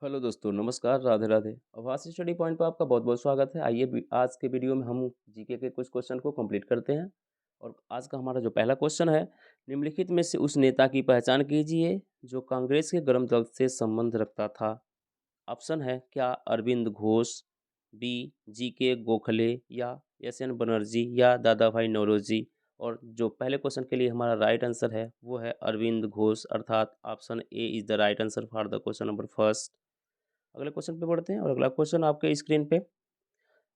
Hello दोस्तों, नमस्कार, राधे राधे। आभासी स्टडी पॉइंट पर आपका बहुत बहुत स्वागत है। आइए आज के वीडियो में हम जीके के कुछ क्वेश्चन को कंप्लीट करते हैं। और आज का हमारा जो पहला क्वेश्चन है, निम्नलिखित में से उस नेता की पहचान कीजिए जो कांग्रेस के गर्म दल से संबंध रखता था। ऑप्शन है क्या अरविंद घोष, बी जी के गोखले, या एस एन बनर्जी, या दादा भाई नौरोजी। और जो पहले क्वेश्चन के लिए हमारा राइट आंसर है वो है अरविंद घोष, अर्थात option A is the right answer for the question number first. अगले क्वेश्चन पे बढ़ते हैं और अगला क्वेश्चन आपके स्क्रीन पे।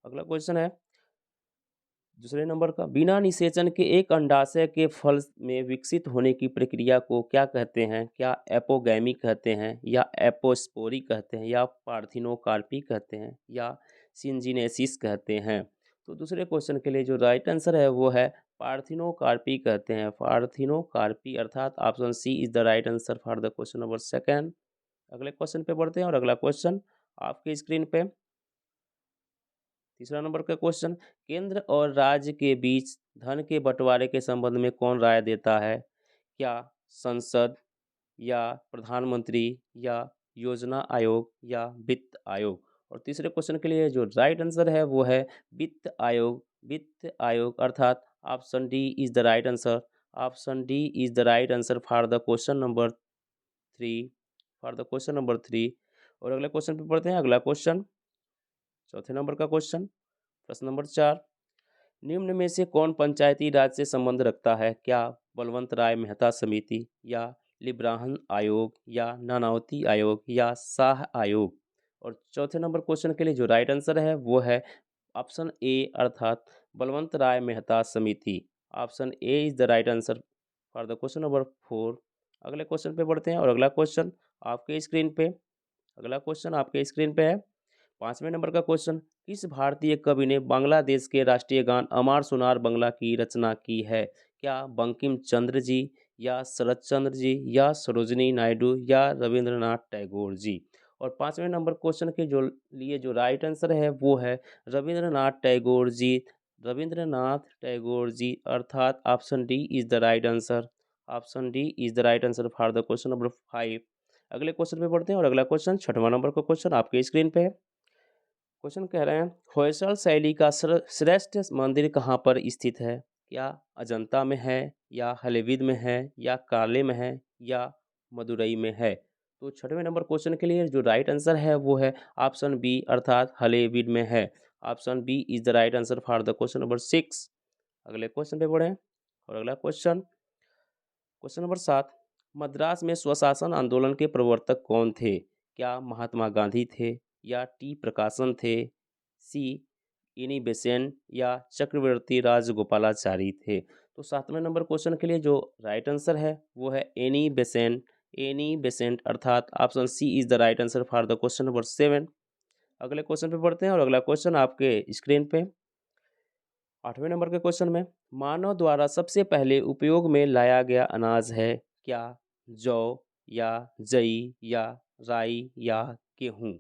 अगला क्वेश्चन है दूसरे नंबर का, बिना निषेचन के एक अंडाशय के फल में विकसित होने की प्रक्रिया को क्या कहते हैं? क्या एपोगैमी कहते हैं, या एपोस्पोरी कहते हैं, या पार्थिनोकार्पी कहते हैं, या सिंजिनेसिस कहते हैं? तो दूसरे क्वेश्चन के लिए जो राइट आंसर है वो है पार्थिनोकार्पी कहते हैं, पार्थिनोकार्पी, अर्थात option C is the right answer for the question number second. अगले क्वेश्चन पे बढ़ते हैं और अगला क्वेश्चन आपके स्क्रीन पे तीसरा नंबर का क्वेश्चन, केंद्र और राज्य के बीच धन के बंटवारे के संबंध में कौन राय देता है? क्या संसद, या प्रधानमंत्री, या योजना आयोग, या वित्त आयोग? और तीसरे क्वेश्चन के लिए जो राइट आंसर है वो है वित्त आयोग, वित्त आयोग, अर्थात option D is the right answer. Option D is the right answer for the question number three, for the question number three. और अगले क्वेश्चन पे पढ़ते हैं। अगला क्वेश्चन चौथे नंबर का क्वेश्चन, प्रश्न नंबर चार, निम्न में से कौन पंचायती राज से संबंध रखता है? क्या बलवंत राय मेहता समिति, या लिब्राहन आयोग, या नानावती आयोग, या शाह आयोग? और चौथे नंबर क्वेश्चन के लिए जो राइट आंसर है वो है ऑप्शन ए, अर्थात बलवंत राय मेहता समिति। Option A is the right answer for the question number four. अगले क्वेश्चन पे बढ़ते हैं और अगला क्वेश्चन आपके स्क्रीन पे, अगला क्वेश्चन आपके स्क्रीन पे है पांचवें नंबर का क्वेश्चन, किस भारतीय कवि ने बांग्लादेश के राष्ट्रीय गान अमार सुनार बंगला की रचना की है? क्या बंकिम चंद्र जी, या शरत चंद्र जी, या सरोजनी नायडू, या रविंद्रनाथ टैगोर जी? और पांचवें नंबर क्वेश्चन के जो लिए जो राइट आंसर है वो है रविंद्रनाथ टैगोर जी, रविंद्रनाथ टैगोर जी, अर्थात option D is the right answer. Option D is the right answer for the question number five. अगले क्वेश्चन पे बढ़ते हैं और अगला क्वेश्चन छठवां नंबर का क्वेश्चन आपके स्क्रीन पे है। क्वेश्चन कह रहे हैं, होयसल शैली का श्रेष्ठ मंदिर कहाँ पर स्थित है? क्या अजंता में है, या हलेबीड में है, या काले में है, या मदुरई में है? तो छठवें नंबर क्वेश्चन के लिए जो राइट आंसर है वो है ऑप्शन बी, अर्थात हलेबीड में है। Option B is the right answer for the question number six. अगले क्वेश्चन पे बढ़े और अगला क्वेश्चन, क्वेश्चन नंबर सात, मद्रास में स्वशासन आंदोलन के प्रवर्तक कौन थे? क्या महात्मा गांधी थे, या टी प्रकाशन थे, सी इनी बेसेंट, या चक्रवर्ती राजगोपालाचारी थे? तो सातवें नंबर क्वेश्चन के लिए जो राइट आंसर है वो है एनी बेसेंट, एनी बेसेंट, अर्थात option C is the right answer for the question number seven. अगले क्वेश्चन पे बढ़ते हैं और अगला क्वेश्चन आपके स्क्रीन पे आठवें नंबर के क्वेश्चन में, मानव द्वारा सबसे पहले उपयोग में लाया गया अनाज है? क्या जौ, या जई, या राई, या गेहूँ?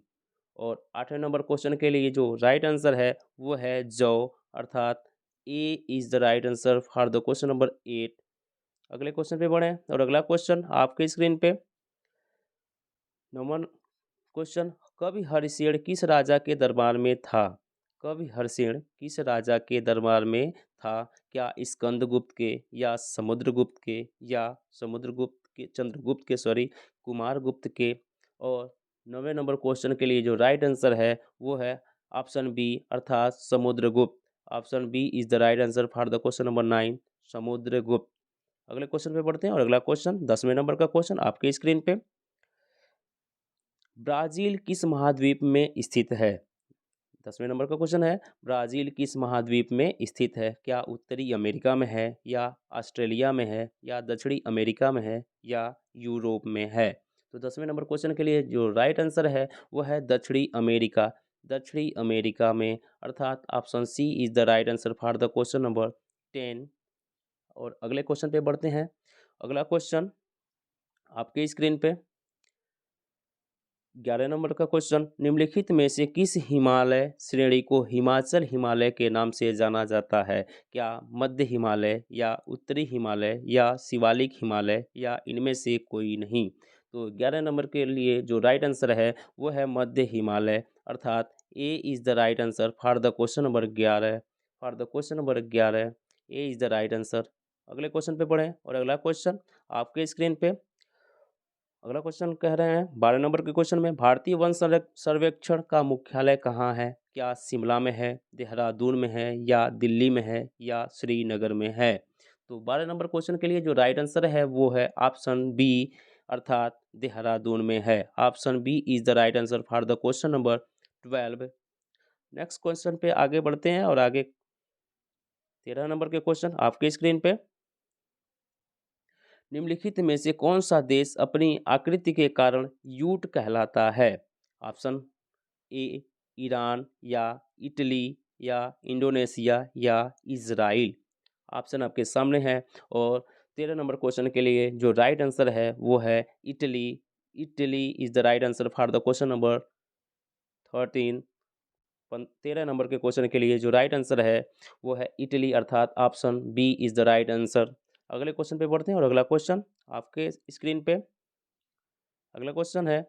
और आठवें नंबर क्वेश्चन के लिए जो राइट आंसर है वो है जौ, अर्थात A is the right answer for the question number eight. अगले क्वेश्चन पे बढ़े और अगला क्वेश्चन आपके स्क्रीन पे नंबर क्वेश्चन, कवि हरिशेन किस राजा के दरबार में था? कवि हरिशेन किस राजा के दरबार में था? क्या स्कंदगुप्त के, या समुद्रगुप्त के, या समुद्रगुप्त के चंद्रगुप्त के सॉरी कुमारगुप्त के? और नौवें नंबर क्वेश्चन के लिए जो राइट आंसर है वो है ऑप्शन बी, अर्थात Samudragupta. Option B is the right answer for the question number nine, Samudragupta. अगले क्वेश्चन पे बढ़ते हैं और अगला क्वेश्चन दसवें नंबर का क्वेश्चन आपके स्क्रीन पे, ब्राजील किस महाद्वीप में स्थित है? दसवें नंबर का क्वेश्चन है, ब्राजील किस महाद्वीप में स्थित है? क्या उत्तरी अमेरिका में है, या ऑस्ट्रेलिया में है, या दक्षिणी अमेरिका में है, या यूरोप में है? तो दसवें नंबर क्वेश्चन के लिए जो राइट आंसर है वो है दक्षिणी अमेरिका, दक्षिणी अमेरिका में, अर्थात option C is the right answer for the question number ten. और अगले क्वेश्चन पे बढ़ते हैं। अगला क्वेश्चन आपके स्क्रीन पे 11 नंबर का क्वेश्चन, निम्नलिखित में से किस हिमालय श्रेणी को हिमाचल हिमालय के नाम से जाना जाता है? क्या मध्य हिमालय, या उत्तरी हिमालय, या शिवालिक हिमालय, या इनमें से कोई नहीं? तो 11 नंबर के लिए जो राइट आंसर है वो है मध्य हिमालय, अर्थात A is the right answer for the question number 11। For the question number 11 A is the right answer. अगले क्वेश्चन पे बढ़ें और अगला क्वेश्चन आपके स्क्रीन पे। अगला क्वेश्चन कह रहे हैं 12 नंबर के क्वेश्चन में, भारतीय वन सर्वेक्षण का मुख्यालय कहाँ है? क्या शिमला में है, देहरादून में है, या दिल्ली में है, या श्रीनगर में है? तो 12 नंबर क्वेश्चन के लिए जो राइट आंसर है वो है ऑप्शन बी, अर्थात देहरादून में है। Option B is the right answer for the question number 12। Next question पे आगे बढ़ते हैं और आगे 13 नंबर के क्वेश्चन आपके स्क्रीन पे। निम्नलिखित में से कौन सा देश अपनी आकृति के कारण यूट कहलाता है? ऑप्शन ए ईरान, या इटली, या इंडोनेशिया, या इजराइल। ऑप्शन आपके सामने है और 13 नंबर क्वेश्चन के लिए जो राइट आंसर है वो है Italy. Italy is the right answer for the question number 13। 13 number के क्वेश्चन के लिए जो राइट आंसर है वो है इटली, अर्थात option B is the right answer. अगले क्वेश्चन पे बढ़ते हैं और अगला क्वेश्चन आपके स्क्रीन पे। अगला क्वेश्चन है,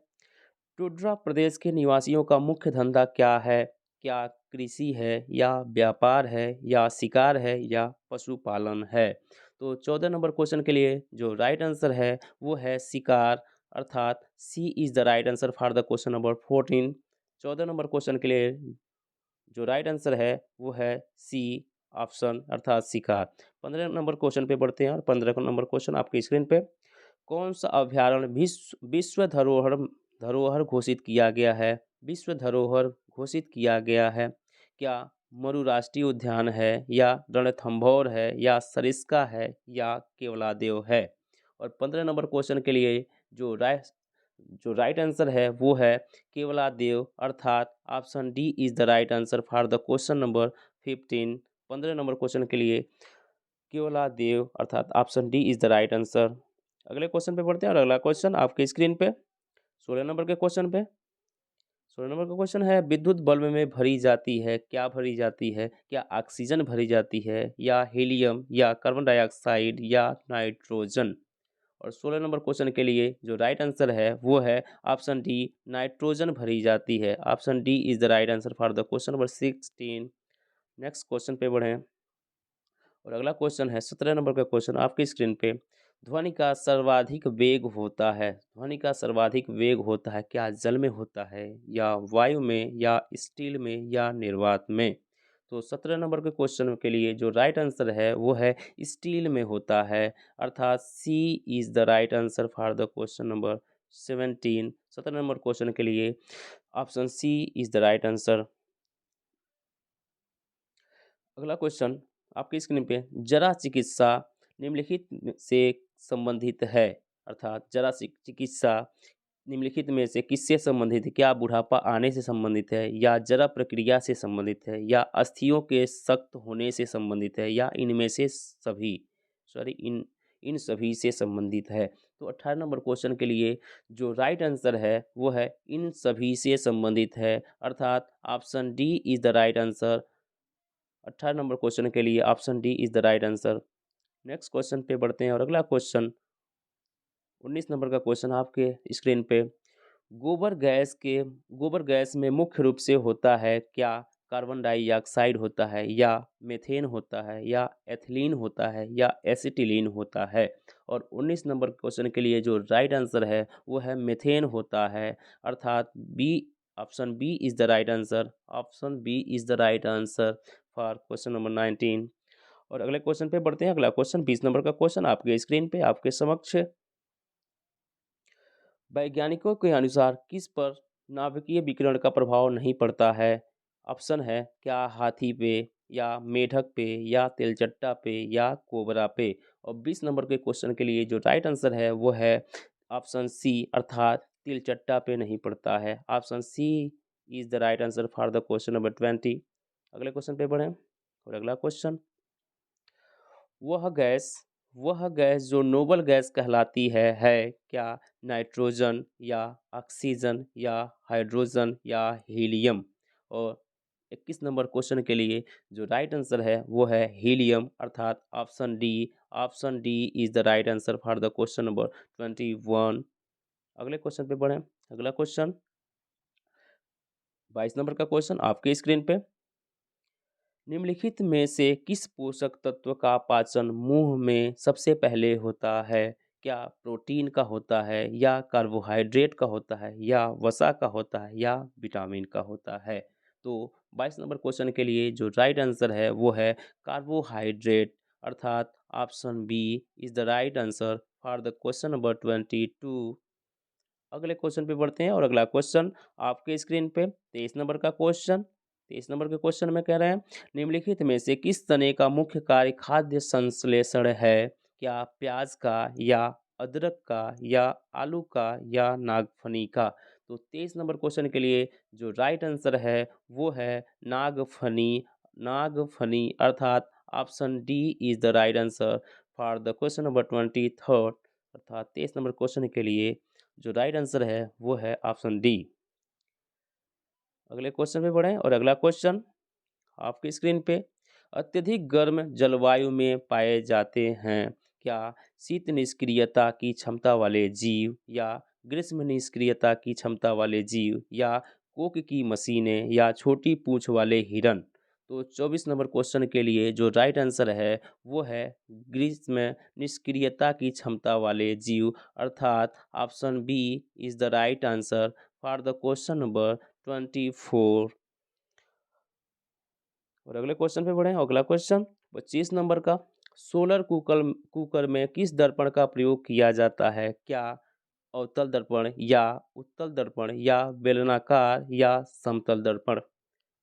टुड्रा प्रदेश के निवासियों का मुख्य धंधा क्या है? क्या कृषि है, या व्यापार है, या शिकार है, या पशुपालन है? तो 14 नंबर क्वेश्चन के लिए जो राइट आंसर है वो है शिकार, अर्थात C is the right answer for the question number 14। 14 number question के लिए जो राइट आंसर है वो है सी ऑप्शन, अर्थात शिकार। 15 नंबर क्वेश्चन पे बढ़ते हैं और 15 नंबर क्वेश्चन आपकी स्क्रीन पे। कौन सा अभ्यारण्य विश्व विश्व धरोहर धरोहर घोषित किया गया है? विश्व धरोहर घोषित किया गया है। क्या मरु राष्ट्रीय उद्यान है, या रणथंभौर है, या सरिस्का है, या केवलादेव है? और 15 नंबर क्वेश्चन के लिए जो राइट आंसर है वो है केवलादेव, अर्थात option D is the right answer for the question number 15। 15 number question के लिए केवलादेव, अर्थात option D is the right answer. अगले क्वेश्चन पे बढ़ते हैं और अगला क्वेश्चन आपके स्क्रीन पे 16 नंबर के क्वेश्चन पे। 16 नंबर का क्वेश्चन है, विद्युत बल्ब में भरी जाती है, क्या भरी जाती है? क्या ऑक्सीजन भरी जाती है, या हीलियम, या कार्बन डाइऑक्साइड, या नाइट्रोजन? और 16 नंबर क्वेश्चन के लिए जो राइट आंसर है वो है ऑप्शन डी, नाइट्रोजन भरी जाती है। Option D is the right answer for the question number 16। Next question पे बढ़ें और अगला क्वेश्चन है 17 नंबर का क्वेश्चन आपकी स्क्रीन पे। ध्वनि का सर्वाधिक वेग होता है, ध्वनि का सर्वाधिक वेग होता है, क्या जल में होता है, या वायु में, या स्टील में, या निर्वात में? तो 17 नंबर के क्वेश्चन के लिए जो राइट आंसर है वो है स्टील में होता है, अर्थात C is the right answer for the question number 17। 17 number question के लिए option C is the right answer. अगला क्वेश्चन आपकी स्क्रीन पे, जरा चिकित्सा निम्नलिखित से संबंधित है, अर्थात जरा चिकित्सा निम्नलिखित में से किससे संबंधित है? क्या बुढ़ापा आने से संबंधित है, या जरा प्रक्रिया से संबंधित है, या अस्थियों के सख्त होने से संबंधित है, या इनमें से सभी, सॉरी इन इन सभी से संबंधित है? तो 18 नंबर क्वेश्चन के लिए जो राइट आंसर है वो है इन सभी से संबंधित है, अर्थात option D is the right answer. 18 number question के लिए option D is the right answer. Next question पे बढ़ते हैं और अगला क्वेश्चन 19 नंबर का क्वेश्चन आपके स्क्रीन पे। गोबर गैस के गोबर गैस में मुख्य रूप से होता है क्या? कार्बन डाइऑक्साइड होता है, या मीथेन होता है, या एथिलीन होता है, या एसिटिलीन होता है? और 19 नंबर क्वेश्चन के लिए जो राइट आंसर है वो है मीथेन होता है, अर्थात B, option B is the right answer. Option B is the right answer for question number 19। और अगले क्वेश्चन पे बढ़ते हैं। अगला क्वेश्चन 20 नंबर का क्वेश्चन आपके स्क्रीन पे आपके समक्ष। वैज्ञानिकों के अनुसार किस पर नाभिकीय विकिरण का प्रभाव नहीं पड़ता है? ऑप्शन है क्या हाथी पे, या मेढक पे, या तेलचट्टा पे, या कोबरा पे? और 20 नंबर के क्वेश्चन के लिए जो राइट आंसर है वो है ऑप्शन सी, अर्थात तिलचट्टा पे नहीं पड़ता है। Option C is the right answer for the question number 20। अगले क्वेश्चन पे बढ़ें और अगला क्वेश्चन, वह गैस वह गैस जो नोबल गैस कहलाती है क्या नाइट्रोजन, या ऑक्सीजन, या हाइड्रोजन, या हीलियम? और 21 नंबर क्वेश्चन के लिए जो राइट आंसर है वो है हीलियम, अर्थात option D. Option D is the right answer for the question number 21। अगले क्वेश्चन पे बढ़ें। अगला क्वेश्चन 22 नंबर का क्वेश्चन आपके स्क्रीन पे। निम्नलिखित में से किस पोषक तत्व का पाचन मुंह में सबसे पहले होता है? क्या प्रोटीन का होता है, या कार्बोहाइड्रेट का होता है, या वसा का होता है, या विटामिन का होता है? तो 22 नंबर क्वेश्चन के लिए जो राइट आंसर है वो है कार्बोहाइड्रेट, अर्थात option B is the right answer for the question number 22। अगले क्वेश्चन पे बढ़ते हैं और अगला क्वेश्चन आपके स्क्रीन पे 23 नंबर का क्वेश्चन। 23 नंबर के क्वेश्चन में कह रहे हैं, निम्नलिखित में से किस तने का मुख्य कार्य खाद्य संश्लेषण है? क्या प्याज का, या अदरक का, या आलू का, या नागफनी का? तो 23 नंबर क्वेश्चन के लिए जो राइट आंसर है वो है नागफनी। नागफनी अर्थात option D is the right answer for the question number 23। अर्थात 23 नंबर क्वेश्चन के लिए जो राइट आंसर है वो है ऑप्शन डी। अगले क्वेश्चन पे बढ़ें और अगला क्वेश्चन आपकी स्क्रीन पे। अत्यधिक गर्म जलवायु में पाए जाते हैं क्या शीत निष्क्रियता की क्षमता वाले जीव, या ग्रीष्म निष्क्रियता की क्षमता वाले जीव, या कोक की मशीनें, या छोटी पूंछ वाले हिरन? तो 24 नंबर क्वेश्चन के लिए जो राइट आंसर है वो है ग्रीष्म निष्क्रियता की क्षमता वाले जीव, अर्थात option B is the right answer for the question number 24। और अगले क्वेश्चन पे बढ़े। अगला क्वेश्चन 25 नंबर का, सोलर कुकर कुकर में किस दर्पण का प्रयोग किया जाता है? क्या अवतल दर्पण, या उत्तल दर्पण, या बेलनाकार, या समतल दर्पण?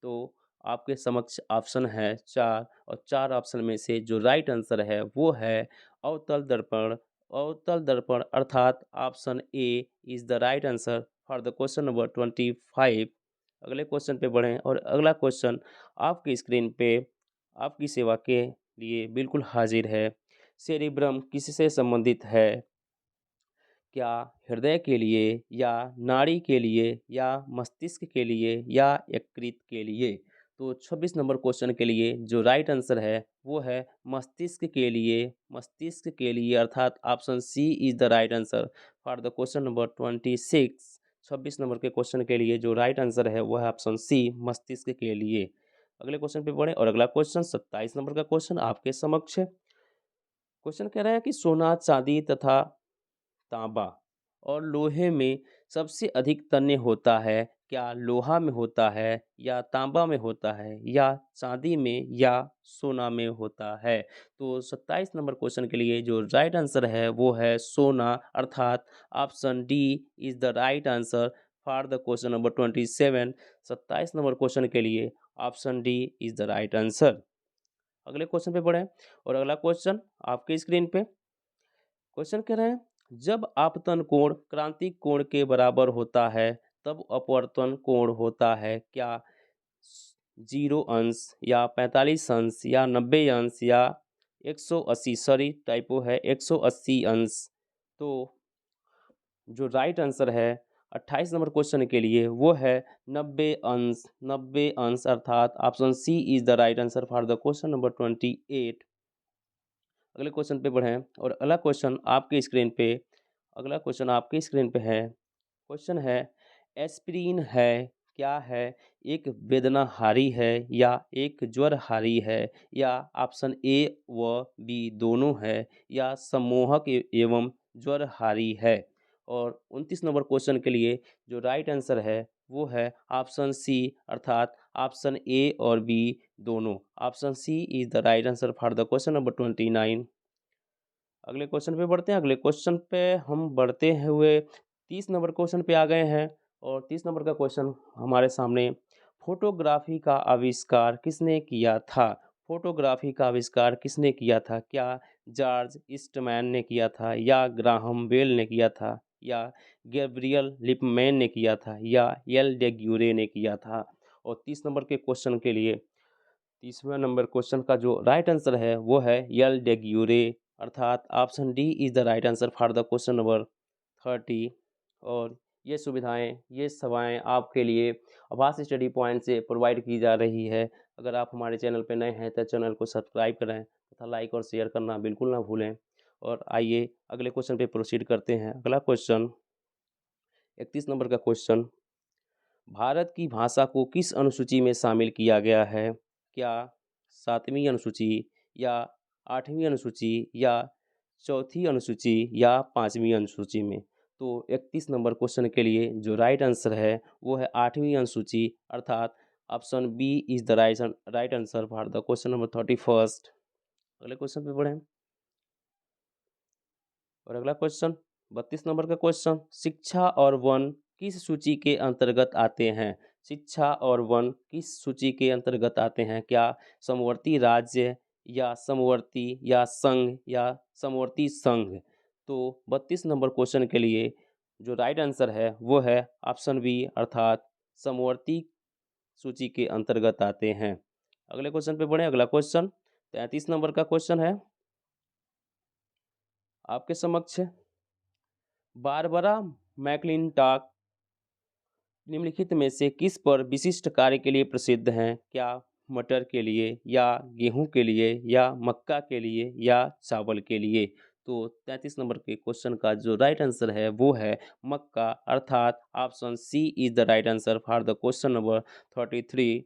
तो आपके समक्ष ऑप्शन है चार, और चार ऑप्शन में से जो राइट आंसर है वो है अवतल दर्पण। अवतल दर्पण अर्थात option A is the right answer for the question number 25। अगले क्वेश्चन पे बढ़ें और अगला क्वेश्चन आपकी स्क्रीन पे आपकी सेवा के लिए बिल्कुल हाजिर है। सेरिब्रम किससे संबंधित है? क्या हृदय के लिए, या नाड़ी के लिए, या मस्तिष्क के लिए, या यकृत के लिए? तो 26 नंबर क्वेश्चन के लिए जो राइट आंसर है वो है मस्तिष्क के लिए। मस्तिष्क के लिए अर्थात option C is the right answer for the question number 26। 26 नंबर के क्वेश्चन के लिए जो राइट आंसर है वो है ऑप्शन सी, मस्तिष्क के लिए। अगले क्वेश्चन पे बढ़े और अगला क्वेश्चन 27 नंबर का क्वेश्चन आपके समक्ष है। क्वेश्चन कह रहा है कि सोना, चांदी तथा तांबा और लोहे में सबसे अधिक तन्य होता है? क्या लोहा में होता है, या तांबा में होता है, या चांदी में, या सोना में होता है? तो 27 नंबर क्वेश्चन के लिए जो राइट आंसर है वो है सोना, अर्थात option D is the right answer for the question number 27। 27 number question के लिए option D is the right answer. अगले क्वेश्चन पे बढ़े और अगला क्वेश्चन आपके स्क्रीन पे। क्वेश्चन कह रहे हैं, जब आपतन कोण क्रांतिक कोण के बराबर होता है तब अपवर्तन कोण होता है? क्या 0 अंश, या 45 अंश, या 90 अंश, या 180, सॉरी टाइपो है, 180 अंश? तो जो राइट आंसर है 28 नंबर क्वेश्चन के लिए वो है 90 अंश। 90 अंश अर्थात option C is the right answer for the question number 28। अगले क्वेश्चन पे बढ़ें और अगला क्वेश्चन आपके स्क्रीन पे। अगला क्वेश्चन आपके स्क्रीन पे है। क्वेश्चन है, एस्पिरिन है क्या है? एक वेदनाहारी है, या एक ज्वरहारी है, या ऑप्शन ए व बी दोनों है, या सम्मोहक एवं ज्वरहारी है? और 29 नंबर क्वेश्चन के लिए जो राइट आंसर है वो है ऑप्शन सी, अर्थात ऑप्शन ए और बी दोनों। Option C is the right answer for the question number 29। अगले क्वेश्चन पे बढ़ते हैं। अगले क्वेश्चन पे हम बढ़ते हुए 30 नंबर क्वेश्चन पे आ गए हैं और 30 नंबर का क्वेश्चन हमारे सामने, फोटोग्राफी का आविष्कार किसने किया था? फोटोग्राफी का आविष्कार किसने किया था? क्या जॉर्ज ईस्टमैन ने किया था, या ग्राहम बेल ने किया था, या गैब्रियल लिपमैन ने किया था, या एल डेग्यूरे ने किया था? और 30 नंबर के क्वेश्चन के लिए 30वें नंबर क्वेश्चन का जो राइट आंसर है वो है यल डेग्यूरे, अर्थात option D is the right answer for the question number 30। और ये सुविधाएं, ये सेवाएं आपके लिए आभास स्टडी पॉइंट से प्रोवाइड की जा रही है। अगर आप हमारे चैनल पर नए हैं तो चैनल को सब्सक्राइब करें तथा लाइक और शेयर करना बिल्कुल ना भूलें। और आइए अगले क्वेश्चन पे प्रोसीड करते हैं। अगला क्वेश्चन 31 नंबर का क्वेश्चन, भारत की भाषा को किस अनुसूची में शामिल किया गया है? क्या 7वीं अनुसूची या 8वीं अनुसूची या चौथी अनुसूची या 5वीं अनुसूची में? तो 31 नंबर क्वेश्चन के लिए जो राइट आंसर है वो है 8वीं अनुसूची, अर्थात option B is the right answer for the question number 31st। अगले क्वेश्चन पे बढ़ें। और अगला क्वेश्चन 32 नंबर का क्वेश्चन, शिक्षा और वन किस सूची के अंतर्गत आते हैं? शिक्षा और वन किस सूची के अंतर्गत आते हैं? क्या समवर्ती राज्य या समवर्ती या संघ या समवर्ती संघ? तो 32 नंबर क्वेश्चन के लिए जो राइट आंसर है वो है ऑप्शन बी, अर्थात समवर्ती सूची के अंतर्गत आते हैं। अगले क्वेश्चन पे बढ़े। अगला क्वेश्चन 33 नंबर का क्वेश्चन है आपके समक्ष। बारबरा मैकलिंटॉक निम्नलिखित में से किस पर विशिष्ट कार्य के लिए प्रसिद्ध हैं? क्या मटर के लिए या गेहूं के लिए या मक्का के लिए या चावल के लिए? तो 33 नंबर के क्वेश्चन का जो राइट आंसर है वो है मक्का, अर्थात option C is the right answer for the question number 33।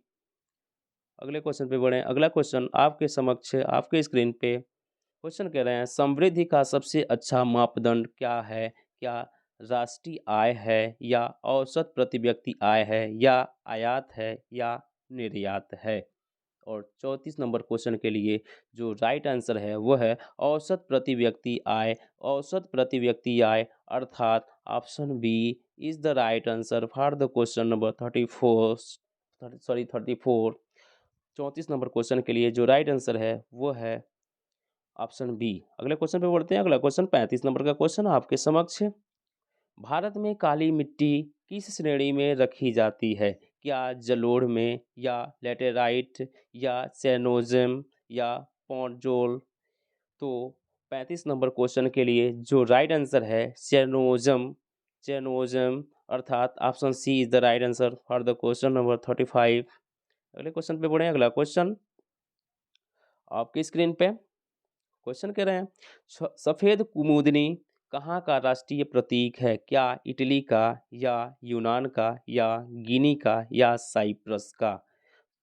अगले क्वेश्चन पे बढ़ें। अगला क्वेश्चन आपके समक्ष आपके स्क्रीन पे क्वेश्चन कह रहे हैं, समृद्धि का सबसे अच्छा मापदंड क्या है? क्या राष्ट्रीय आय है या औसत प्रति व्यक्ति आय है या आयात है या निर्यात है? और 34 नंबर क्वेश्चन के लिए जो राइट आंसर है वो है औसत प्रति व्यक्ति आय। औसत प्रति व्यक्ति आय, अर्थात option B is the right answer for the question number 34। 34 नंबर क्वेश्चन के लिए जो राइट आंसर है वो है ऑप्शन बी। अगले क्वेश्चन पे बढ़ते हैं। अगला क्वेश्चन 35 नंबर का क्वेश्चन आपके समक्ष है। भारत में काली मिट्टी किस श्रेणी में रखी जाती है? क्या जलोढ़ में या लेटेराइट या सैनोज़म या पॉन्ज़ोल? तो 35 नंबर क्वेश्चन के लिए जो राइट आंसर है सैनोज़म। सैनोज़म, अर्थात option C is the right answer for the question number 35। अगले क्वेश्चन पे बढ़े। अगला क्वेश्चन आपकी स्क्रीन पे क्वेश्चन कह रहे हैं, सफ़ेद कुमुदनी कहाँ का राष्ट्रीय प्रतीक है? क्या इटली का या यूनान का या गिनी का या साइप्रस का?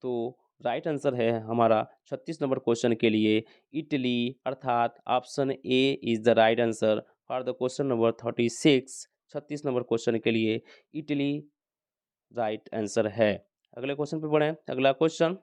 तो राइट आंसर है हमारा 36 नंबर क्वेश्चन के लिए इटली, अर्थात option A is the right answer for the question number 36। 36 number question के लिए इटली राइट आंसर है। अगले क्वेश्चन पे बढ़ें। अगला क्वेश्चन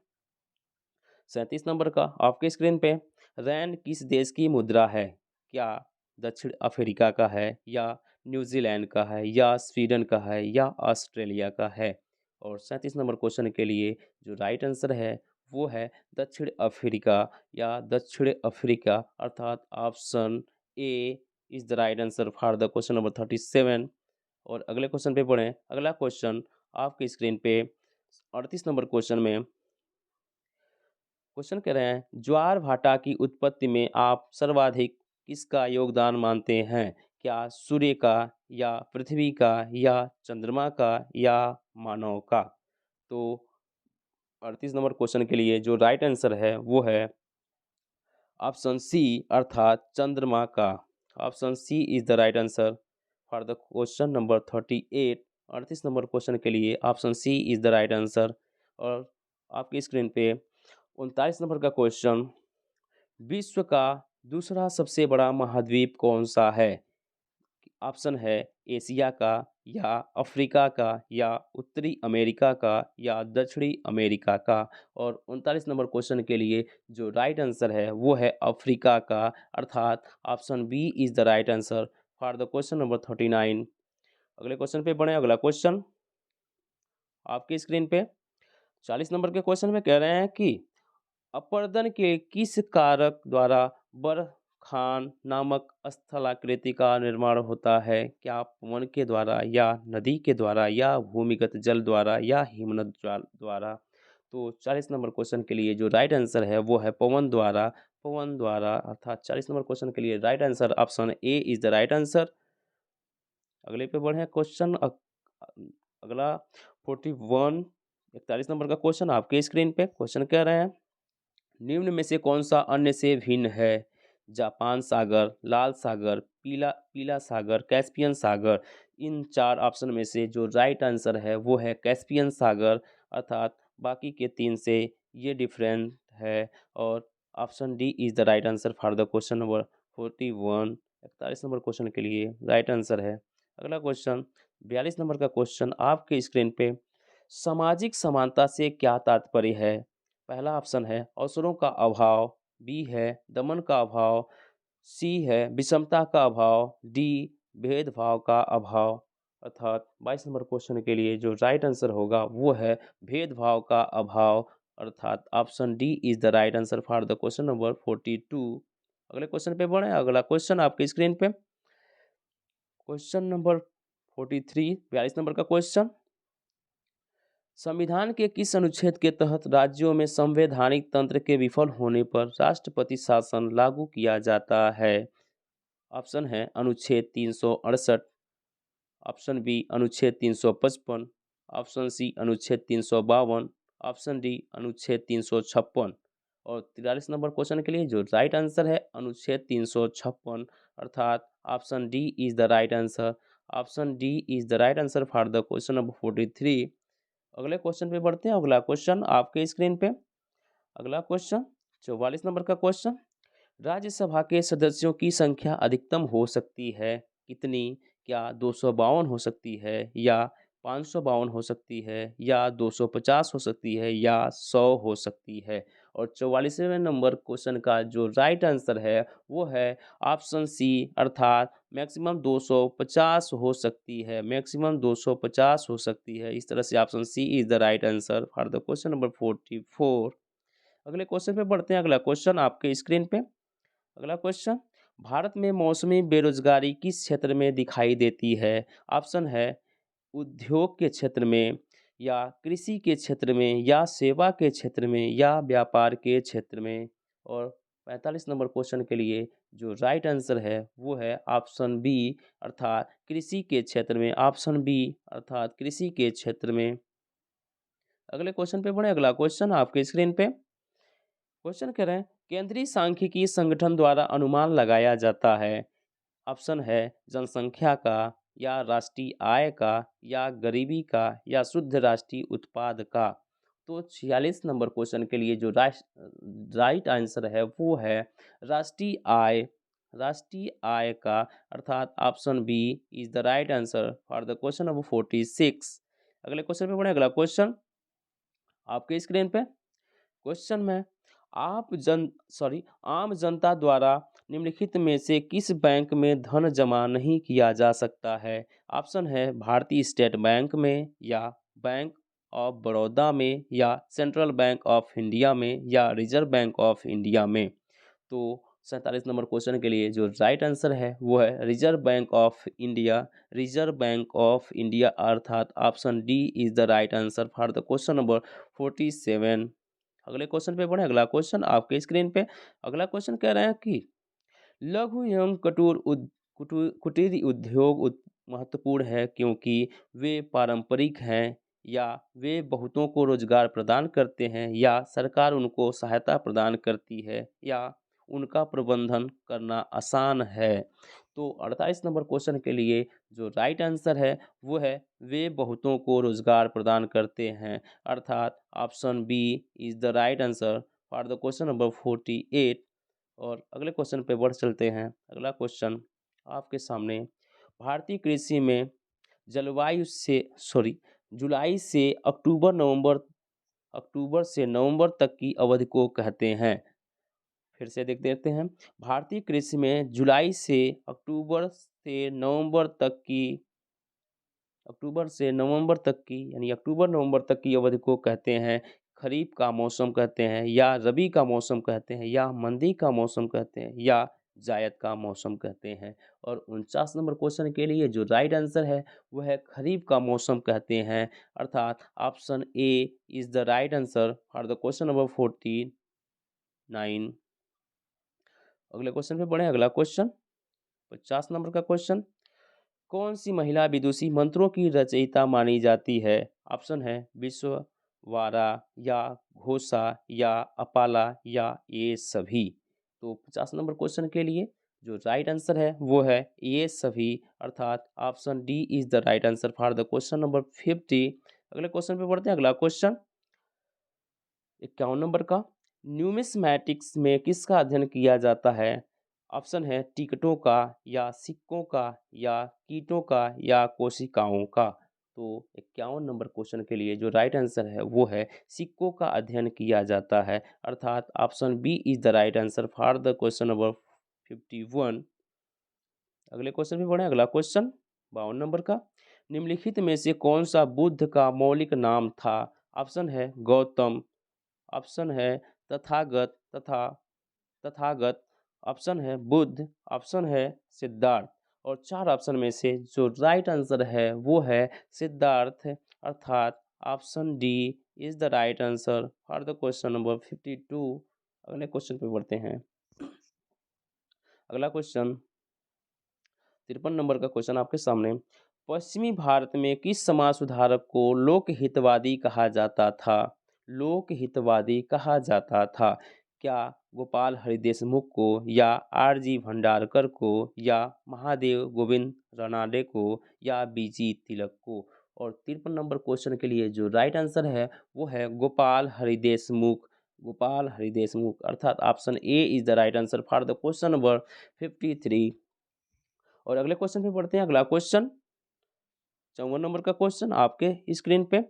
37 नंबर का आपके स्क्रीन पे, रैंड किस देश की मुद्रा है? क्या दक्षिण अफ्रीका का है या न्यूजीलैंड का है या स्वीडन का है या ऑस्ट्रेलिया का है? और 37 नंबर क्वेश्चन के लिए जो राइट आंसर है वो है दक्षिण अफ्रीका या दक्षिण अफ्रीका, अर्थात option A is the right answer for the question number 37। और अगले क्वेश्चन पे बढ़ें। अगला क्वेश्चन आपकी स्क्रीन पे 38 नंबर क्वेश्चन में क्वेश्चन कह रहे हैं, ज्वार भाटा की उत्पत्ति में आप सर्वाधिक किसका योगदान मानते हैं? क्या सूर्य का या पृथ्वी का या चंद्रमा का या मानव का? तो 38 नंबर क्वेश्चन के लिए जो राइट आंसर है वो है ऑप्शन सी, अर्थात चंद्रमा का। Option C is the right answer for the question number 38। 38 नंबर क्वेश्चन के लिए option C is the right answer. और आपकी स्क्रीन पे 39 नंबर का क्वेश्चन, विश्व का दूसरा सबसे बड़ा महाद्वीप कौन सा है? ऑप्शन है एशिया का या अफ्रीका का या उत्तरी अमेरिका का या दक्षिणी अमेरिका का? और 39 नंबर क्वेश्चन के लिए जो राइट आंसर है वो है अफ्रीका का, अर्थात option B is the right answer for the question number 39। अगले क्वेश्चन पे बढ़े। अगला क्वेश्चन आपकी स्क्रीन पे 40 नंबर के क्वेश्चन में कह रहे हैं कि अपर्दन के किस कारक द्वारा बरखान नामक स्थलाकृति का निर्माण होता है? क्या पवन के द्वारा या नदी के द्वारा या भूमिगत जल द्वारा या हिमनद द्वारा? तो 40 नंबर क्वेश्चन के लिए जो राइट आंसर है वो है पवन द्वारा। पवन द्वारा, अर्थात 40 नंबर क्वेश्चन के लिए right answer option A is the right answer. अगले पे बढ़े क्वेश्चन। अगला 41 41 नंबर का क्वेश्चन आपके स्क्रीन पे क्वेश्चन कह रहे हैं, निम्न में से कौन सा अन्य से भिन्न है? जापान सागर, लाल सागर, पीला पीला सागर, कैस्पियन सागर? इन 4 ऑप्शन में से जो राइट आंसर है वो है कैस्पियन सागर, अर्थात बाकी के 3 से ये डिफरेंट है। और option D is the right answer for the question number 41। 41 number question के लिए राइट आंसर है। अगला क्वेश्चन 42 नंबर का क्वेश्चन आपके स्क्रीन पे, सामाजिक समानता से क्या तात्पर्य है? पहला ऑप्शन है अवसरों का अभाव, बी है दमन का अभाव, सी है विषमता का अभाव, डी भेदभाव का अभाव। अर्थात 22 नंबर क्वेश्चन के लिए जो राइट आंसर होगा वो है भेदभाव का अभाव, अर्थात option D is the right answer for the question number 42। अगले क्वेश्चन पे बढ़े। अगला क्वेश्चन आपके स्क्रीन पे क्वेश्चन नंबर 43, 42 नंबर का क्वेश्चन, संविधान के किस अनुच्छेद के तहत राज्यों में संवैधानिक तंत्र के विफल होने पर राष्ट्रपति शासन लागू किया जाता है? ऑप्शन है अनुच्छेद 368, ऑप्शन बी अनुच्छेद 355, ऑप्शन सी अनुच्छेद 352, ऑप्शन डी अनुच्छेद 356। और 43 नंबर क्वेश्चन के लिए जो राइट आंसर है अनुच्छेद 356, अर्थात option D is the right answer. Option D is the right answer for the question number 43। अगले क्वेश्चन पे बढ़ते हैं। अगला क्वेश्चन आपके स्क्रीन पे, अगला क्वेश्चन 44 नंबर का क्वेश्चन, राज्यसभा के सदस्यों की संख्या अधिकतम हो सकती है कितनी? क्या 252 हो सकती है, या 552 हो सकती है, या 250 हो सकती है, या 100 हो सकती है? और 44वें नंबर क्वेश्चन का जो राइट आंसर है वो है ऑप्शन सी, अर्थात मैक्सिमम 250 हो सकती है, मैक्सिमम 250 हो सकती है। इस तरह से option C is the right answer for the question number 44। अगले क्वेश्चन पे बढ़ते हैं। अगला क्वेश्चन आपके स्क्रीन पे, अगला क्वेश्चन, भारत में मौसमी बेरोजगारी किस क्षेत्र में दिखाई देती है? ऑप्शन है उद्योग के क्षेत्र में, या कृषि के क्षेत्र में, या सेवा के क्षेत्र में, या व्यापार के क्षेत्र में। और 45 नंबर क्वेश्चन के लिए जो राइट आंसर है वो है ऑप्शन बी, अर्थात कृषि के क्षेत्र में। ऑप्शन बी अर्थात कृषि के क्षेत्र में। अगले क्वेश्चन पे बढ़े। अगला क्वेश्चन आपके स्क्रीन पे क्वेश्चन कह रहे हैं, केंद्रीय सांख्यिकी संगठन द्वारा अनुमान लगाया जाता है। ऑप्शन है जनसंख्या का, या राष्ट्रीय आय का, या गरीबी का, या शुद्ध राष्ट्रीय उत्पाद का। तो 46 नंबर क्वेश्चन के लिए जो राइट आंसर है वो है राष्ट्रीय आय, राष्ट्रीय आय का, अर्थात option B is the right answer for the question number 46। अगले क्वेश्चन पे बढ़े। अगला क्वेश्चन आपके स्क्रीन पे क्वेश्चन में, आम जनता द्वारा निम्नलिखित में से किस बैंक में धन जमा नहीं किया जा सकता है? ऑप्शन है भारतीय स्टेट बैंक में, या बैंक ऑफ बड़ौदा में, या सेंट्रल बैंक ऑफ इंडिया में, या रिजर्व बैंक ऑफ इंडिया में। तो 47 नंबर क्वेश्चन के लिए जो राइट आंसर है वो है Reserve Bank of India, Reserve Bank of India, अर्थात option D is the right answer for the question number 47। अगले क्वेश्चन पे बढ़े। अगला क्वेश्चन आपके स्क्रीन पे, अगला क्वेश्चन कह रहे हैं कि लघु एवं कुटीर उद्योग महत्वपूर्ण है क्योंकि वे पारंपरिक हैं, या वे बहुतों को रोजगार प्रदान करते हैं, या सरकार उनको सहायता प्रदान करती है, या उनका प्रबंधन करना आसान है। तो 48 नंबर क्वेश्चन के लिए जो राइट आंसर है वो है वे बहुतों को रोजगार प्रदान करते हैं, अर्थात option B is the right answer for the question number 48। और अगले क्वेश्चन पे बढ़ चलते हैं। अगला क्वेश्चन आपके सामने, भारतीय कृषि में जुलाई से अक्टूबर से नवंबर तक की अवधि को कहते हैं। फिर से देख देते हैं। भारतीय कृषि में जुलाई से अक्टूबर से नवंबर तक की यानी अक्टूबर नवंबर तक की अवधि को कहते हैं खरीफ का मौसम कहते हैं, या रबी का मौसम कहते हैं, या मंदी का मौसम कहते हैं, या जायद का मौसम कहते हैं। और 49 नंबर क्वेश्चन के लिए जो राइट आंसर है वो है खरीफ का मौसम कहते हैं, अर्थात option A is the right answer for the question number 49। अगले क्वेश्चन पे बढ़े। अगला क्वेश्चन 50 नंबर का क्वेश्चन, कौन सी महिला विदुषी मंत्रों की रचयिता मानी जाती है? ऑप्शन है विश्ववारा, या घोषा, या अपाला, या ये सभी। तो 50 नंबर क्वेश्चन के लिए जो राइट आंसर है वो है ये सभी, अर्थात option D is the right answer for the question number 50। अगले क्वेश्चन पे बढ़ते हैं। अगला क्वेश्चन 51 नंबर का, न्यूमिस्मैटिक्स में किसका अध्ययन किया जाता है? ऑप्शन है टिकटों का, या सिक्कों का, या कीटों का, या कोशिकाओं का। तो 51 नंबर क्वेश्चन के लिए जो राइट आंसर है वो है सिक्कों का अध्ययन किया जाता है, अर्थात option B is the right answer for the question number 51। अगले क्वेश्चन पे बढ़े। अगला क्वेश्चन 52 नंबर का, निम्नलिखित में से कौन सा बुद्ध का मौलिक नाम था? ऑप्शन है गौतम, ऑप्शन है तथागत तथागत, ऑप्शन है बुद्ध, ऑप्शन है सिद्धार्थ। और चार ऑप्शन में से जो राइट आंसर है वो है सिद्धार्थ, अर्थात option D is the right answer for the question number 52। अगले क्वेश्चन पे बढ़ते हैं। अगला क्वेश्चन 53 नंबर का क्वेश्चन आपके सामने, पश्चिमी भारत में किस समाज सुधारक को लोक हितवादी कहा जाता था? लोक हितवादी कहा जाता था। क्या गोपाल हरि देशमुख को, या आरजी भंडारकर को, या महादेव गोविंद रनाडे को, या बीजी तिलक को? और 53 नंबर क्वेश्चन के लिए जो राइट आंसर है वो है गोपाल हरि देशमुख, गोपाल हरि देशमुख, अर्थात option A is the right answer for the question number 53। और अगले क्वेश्चन पे बढ़ते हैं। अगला क्वेश्चन 54 नंबर का क्वेश्चन आपके स्क्रीन पे।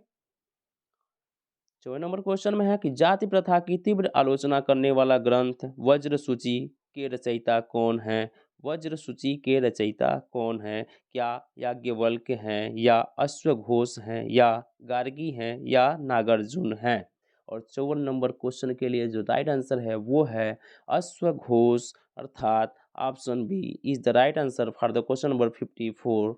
54 नंबर क्वेश्चन में है कि जाति प्रथा की तीव्र आलोचना करने वाला ग्रंथ वज्र सूची के रचयिता कौन है? वज्र सूची के रचयिता कौन है? क्या याज्ञवल्क्य हैं, या अश्वघोष हैं, या गार्गी हैं, या नागार्जुन हैं? और 54 नंबर क्वेश्चन के लिए जो राइट आंसर है वो है अश्वघोष, अर्थात option B is the right answer for the question number 54।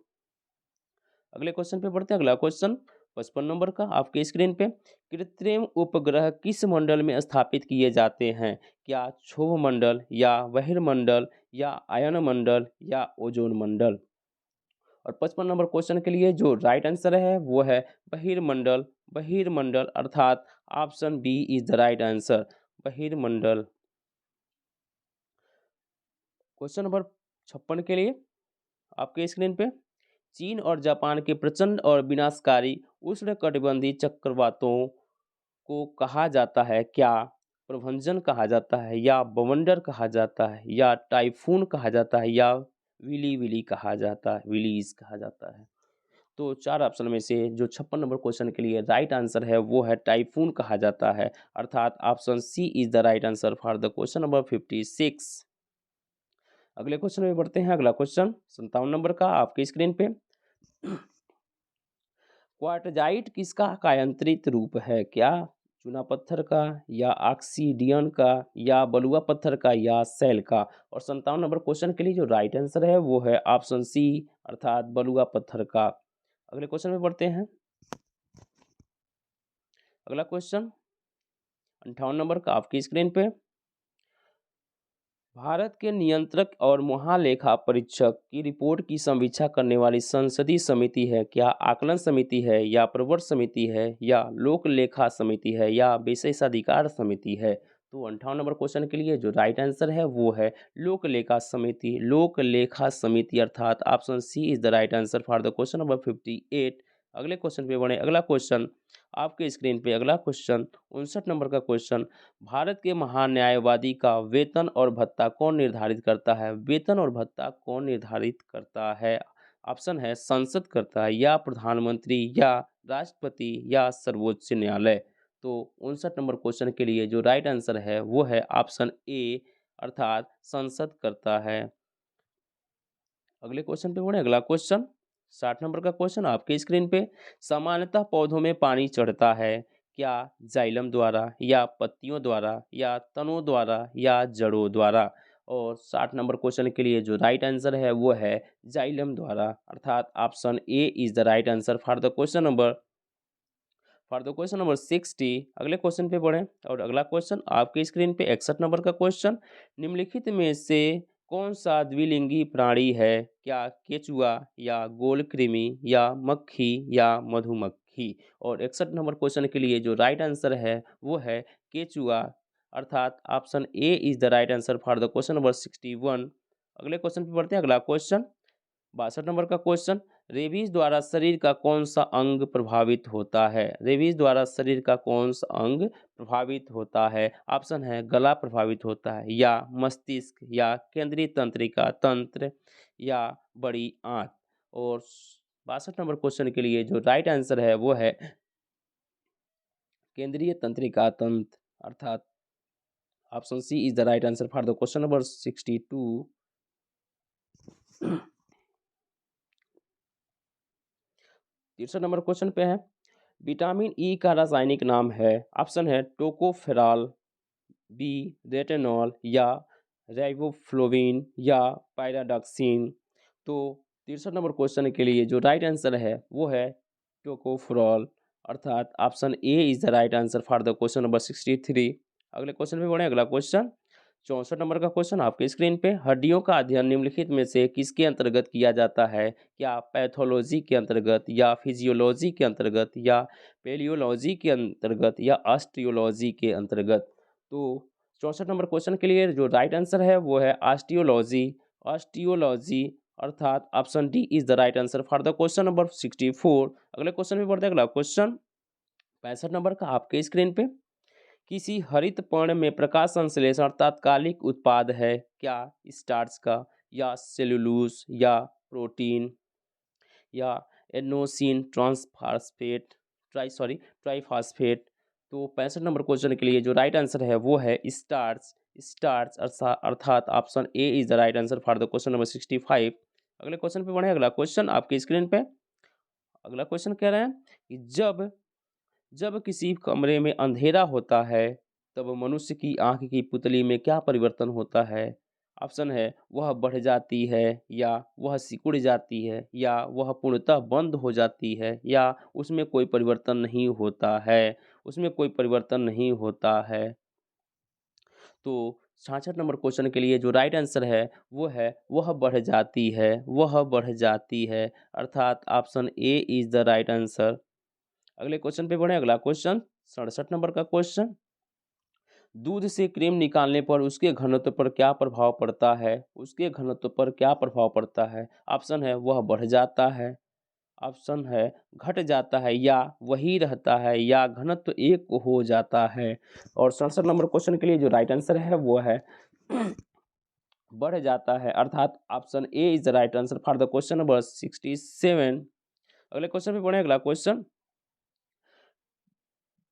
अगले क्वेश्चन पे बढ़ते हैं। अगला क्वेश्चन 55 नंबर का आपके स्क्रीन पे, कृत्रिम उपग्रह किस मंडल में स्थापित किए जाते हैं? क्या क्षोभ मंडल, या बहिर्मंडल, या आयन मंडल, या ओजोन मंडल? और 55 नंबर क्वेश्चन के लिए जो राइट आंसर है वो है बहिर्मंडल, बहिर्मंडल, अर्थात option B is the right answer, बहिर्मंडल। क्वेश्चन नंबर 56 के लिए आपके स्क्रीन पे, चीन और जापान के प्रचंड और विनाशकारी उष्णकटिबंधीय चक्रवातों को कहा जाता है? क्या प्रभंजन कहा जाता है, या बवंडर कहा जाता है, या टाइफून कहा जाता है, या विली विली कहा जाता है, विलीज कहा जाता है? तो चार ऑप्शन में से जो 56 नंबर क्वेश्चन के लिए राइट आंसर है वो है टाइफून कहा जाता है, अर्थात option C is the right answer for the question number 56। अगले क्वेश्चन में बढ़ते हैं। अगला क्वेश्चन 57 नंबर का आपके स्क्रीन पे, क्वार्टजाइट किसका कायांतरित रूप है? क्या चूना पत्थर का, या ऑक्सीडियन का, या बलुआ पत्थर का, या सेल का? और 57 नंबर क्वेश्चन के लिए जो राइट आंसर है वो है ऑप्शन सी, अर्थात बलुआ पत्थर का। अगले क्वेश्चन में बढ़ते हैं। अगला क्वेश्चन 58 नंबर का आपकी स्क्रीन पे, भारत के नियंत्रक और महालेखा परीक्षक की रिपोर्ट की समीक्षा करने वाली संसदीय समिति है? क्या आकलन समिति है, या प्रवर समिति है, या लोक लेखा समिति है, या विशेषाधिकार समिति है? तो 58 नंबर क्वेश्चन के लिए जो राइट आंसर है वो है लोक लेखा समिति, लोक लेखा समिति, अर्थात option C is the right answer for the question number 58। अगले क्वेश्चन पे बढ़े। अगला क्वेश्चन आपके स्क्रीन पे, अगला क्वेश्चन 59 नंबर का क्वेश्चन, भारत के महान्यायवादी का वेतन और भत्ता कौन निर्धारित करता है? वेतन और भत्ता कौन निर्धारित करता है? ऑप्शन है संसद करता है, या प्रधानमंत्री, या राष्ट्रपति, या सर्वोच्च न्यायालय? तो 59 नंबर क्वेश्चन के लिए जो राइट आंसर है वो है ऑप्शन ए, अर्थात संसद करता है। अगले क्वेश्चन पे बढ़े। अगला क्वेश्चन 60 नंबर का क्वेश्चन आपके स्क्रीन पे, सामान्यतः पौधों में पानी चढ़ता है क्या जाइलम द्वारा, या पत्तियों द्वारा, या तनों द्वारा, या जड़ों द्वारा? और 60 नंबर क्वेश्चन के लिए जो राइट आंसर है वो है जाइलम द्वारा, अर्थात option A is the right answer for the question number 60। अगले क्वेश्चन पे बढ़ें। और अगला क्वेश्चन आपके स्क्रीन पे 61 नंबर का क्वेश्चन, निम्नलिखित में से कौन सा द्विलिंगी प्राणी है? क्या केचुआ, या गोलकृमि, या मक्खी, या मधुमक्खी? और 61 नंबर क्वेश्चन के लिए जो राइट आंसर है वो है केचुआ, अर्थात option A is the right answer for the question number 61। अगले क्वेश्चन पे बढ़ते हैं। अगला क्वेश्चन 62 नंबर का क्वेश्चन, रेबीज द्वारा शरीर का कौन सा अंग प्रभावित होता है? रेबीज द्वारा शरीर का कौन सा अंग प्रभावित होता है? ऑप्शन है गला प्रभावित होता है, या मस्तिष्क, या केंद्रीय तंत्रिका तंत्र, या बड़ी आंत। और 62 नंबर क्वेश्चन के लिए जो राइट आंसर है वो है केंद्रीय तंत्रिका तंत्र, अर्थात option C is the right answer for the question number 62। 63 नंबर क्वेश्चन पे है, विटामिन ई का रासायनिक नाम है। ऑप्शन है टोकोफेरॉल, बी रेटिनॉल, या राइबोफ्लोविन, या पायराडॉक्सिन। तो 63 नंबर क्वेश्चन के लिए जो राइट आंसर है वो है टोकोफेरॉल, अर्थात option A is the right answer for the question number 63। अगले क्वेश्चन पे बढ़े। अगला क्वेश्चन 64 नंबर का क्वेश्चन आपके स्क्रीन पे, हड्डियों का अध्ययन निम्नलिखित में से किसके अंतर्गत किया जाता है? क्या पैथोलॉजी के अंतर्गत, या फिजियोलॉजी के अंतर्गत, या पेलियोलॉजी के अंतर्गत, या ऑस्टियोलॉजी के अंतर्गत? तो 64 नंबर क्वेश्चन के लिए जो राइट आंसर है वो है ऑस्टियोलॉजी। ऑस्टियोलॉजी, अर्थात option D is the right answer for the question number 64। अगले क्वेश्चन पे बढ़ते हैं। अगला क्वेश्चन 65 नंबर का आपके स्क्रीन पे, किसी हरित पर्ण में प्रकाश संश्लेषण तात्कालिक उत्पाद है? क्या स्टार्च का, या सेलुलोज, या प्रोटीन, या एनोसिन ट्रांसफॉस्फेट ट्राइफॉस्फेट? तो 65 नंबर क्वेश्चन के लिए जो राइट आंसर है वो है स्टार्च। स्टार्च, अर्थात option A is the right answer for the question number 65। अगले क्वेश्चन पे बढ़े। अगला क्वेश्चन आपकी स्क्रीन पे, अगला क्वेश्चन कह रहे हैं कि जब जब किसी कमरे में अंधेरा होता है तब मनुष्य की आंख की पुतली में क्या परिवर्तन होता है? ऑप्शन है वह बढ़ जाती है, या वह सिकुड़ जाती है, या वह पूर्णतः बंद हो जाती है, या उसमें कोई परिवर्तन नहीं होता है। उसमें कोई परिवर्तन नहीं होता है। तो 66 नंबर क्वेश्चन के लिए जो राइट आंसर है वो है वह बढ़ जाती है, वह बढ़ जाती है, अर्थात option A is the right answer. अगले क्वेश्चन पे बढ़े। अगला क्वेश्चन 67 नंबर का क्वेश्चन, दूध से क्रीम निकालने पर उसके घनत्व पर क्या प्रभाव पड़ता है? उसके घनत्व पर क्या प्रभाव पड़ता है? ऑप्शन है वह बढ़ जाता है, ऑप्शन है घट जाता है, या वही रहता है, या घनत्व एक हो जाता है। और 67 नंबर क्वेश्चन के लिए जो राइट आंसर है वो है बढ़ जाता है, अर्थात option A is the right answer for the question number 67। अगले क्वेश्चन पे बढ़े। अगला क्वेश्चन,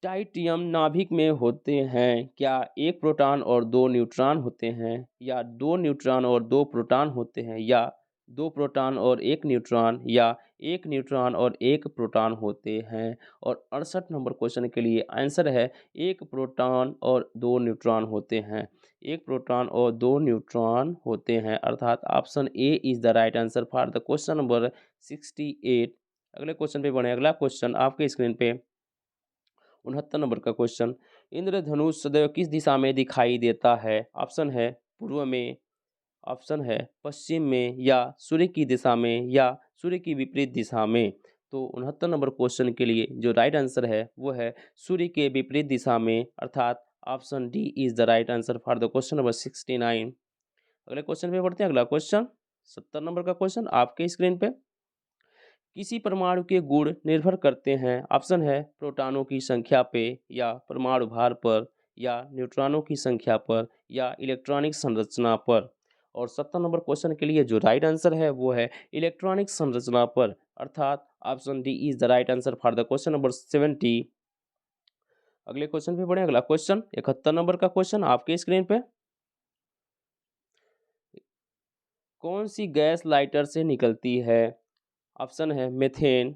टाइटियम नाभिक में होते हैं। क्या एक प्रोटॉन और दो न्यूट्रॉन होते हैं, या दो न्यूट्रॉन और दो प्रोटॉन होते हैं, या दो प्रोटॉन और एक न्यूट्रॉन, या एक न्यूट्रॉन और एक प्रोटॉन होते हैं? और 68 नंबर क्वेश्चन के लिए आंसर है एक प्रोटॉन और दो न्यूट्रॉन होते हैं। एक प्रोटॉन और दो न्यूट्रॉन होते हैं, अर्थात option A is the right answer for the question number 68। अगले क्वेश्चन पे बढ़े। अगला क्वेश्चन आपके स्क्रीन पे 69 नंबर का क्वेश्चन, इंद्रधनुष सदैव किस दिशा में दिखाई देता है? ऑप्शन है पूर्व में, ऑप्शन है पश्चिम में, या सूर्य की दिशा में, या सूर्य की विपरीत दिशा में? तो 69 नंबर क्वेश्चन के लिए जो राइट आंसर है वो है सूर्य के विपरीत दिशा में, अर्थात option D is the right answer for the question number 69। अगले क्वेश्चन पे बढ़ते हैं। अगला क्वेश्चन 70 नंबर का क्वेश्चन आपके स्क्रीन पे, किसी परमाणु के गुण निर्भर करते हैं? ऑप्शन है प्रोटॉनों की संख्या पे, या परमाणु भार पर, या न्यूट्रॉनों की संख्या पर, या इलेक्ट्रॉनिक संरचना पर? और 70 नंबर क्वेश्चन के लिए जो राइट आंसर है वो है इलेक्ट्रॉनिक संरचना पर, अर्थात option D is the right answer for the question number 70। अगले क्वेश्चन पे बढ़े। अगला क्वेश्चन 71 नंबर का क्वेश्चन आपके स्क्रीन पे, कौन सी गैस लाइटर से निकलती है? ऑप्शन है मेथेन,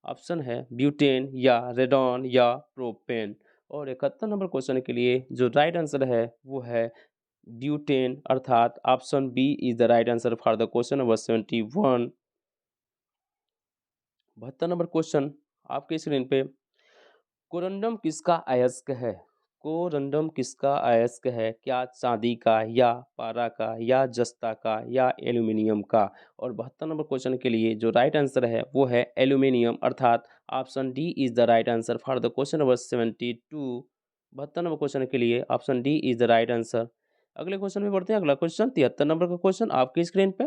ऑप्शन है ब्यूटेन, या रेडॉन, या प्रोपेन? और 71 नंबर क्वेश्चन के लिए जो राइट आंसर है वो है ब्यूटेन, अर्थात option B is the right answer for the question number 71। 72 नंबर क्वेश्चन आपके स्क्रीन पे, कोरंडम किसका अयस्क है? कोरंडम किसका अयस्क है? क्या चांदी का, या पारा का, या जस्ता का, या एल्यूमिनियम का? और 72 नंबर क्वेश्चन के लिए जो राइट आंसर है वो है एल्यूमिनियम, अर्थात option D is the right answer for the question number 72। 72 नंबर क्वेश्चन के लिए option D is the right answer. अगले क्वेश्चन में बढ़ते हैं। अगला क्वेश्चन 73 नंबर का क्वेश्चन आपकी स्क्रीन पे।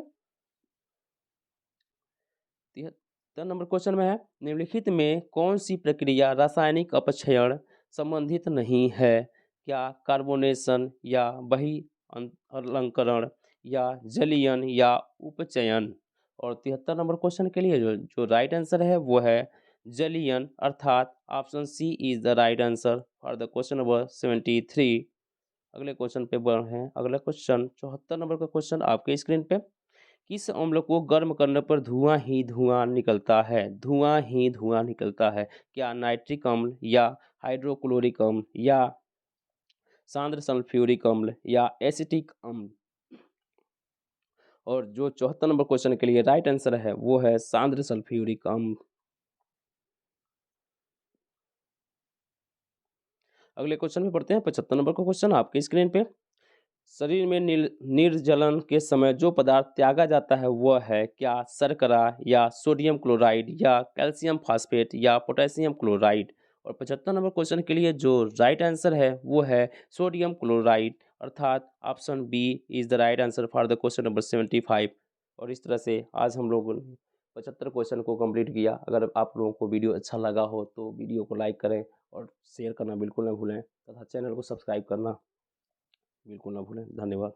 73 नंबर क्वेश्चन में है, निम्नलिखित में कौन सी प्रक्रिया रासायनिक अपक्षयण संबंधित नहीं है? क्या कार्बोनेशन या बही अलंकरण या जलीयन या उपचयन? और 73 नंबर क्वेश्चन के लिए जो जो राइट आंसर है वो है जलीयन, अर्थात option C is the right answer for the question number 73। अगले क्वेश्चन पे बढ़े हैं। अगला क्वेश्चन 74 नंबर का क्वेश्चन आपके स्क्रीन पे। किस अम्ल को गर्म करने पर धुआं ही धुआं निकलता है? धुआं ही धुआं निकलता है। क्या नाइट्रिक अम्ल या हाइड्रोक्लोरिक अम्ल या सांद्र सल्फ्यूरिक अम्ल या एसिटिक अम्ल? और जो 74 नंबर क्वेश्चन के लिए राइट आंसर है वो है सांद्र सल्फ्यूरिक अम्ल। अगले क्वेश्चन में पढ़ते हैं 75 नंबर का क्वेश्चन आपके स्क्रीन पे। शरीर में निर्जलन के समय जो पदार्थ त्यागा जाता है वह है क्या? शर्करा या सोडियम क्लोराइड या कैल्शियम फास्फेट या पोटेशियम क्लोराइड? और 75 नंबर क्वेश्चन के लिए जो राइट आंसर है वो है सोडियम क्लोराइड, अर्थात option B is the right answer for the question number 75। और इस तरह से आज हम लोगों ने 75 क्वेश्चन को कंप्लीट किया। अगर आप लोगों को वीडियो अच्छा लगा हो तो वीडियो को लाइक करें और शेयर करना बिल्कुल ना भूलें तथा चैनल को सब्सक्राइब करना बिल्कुल ना भूलें। धन्यवाद।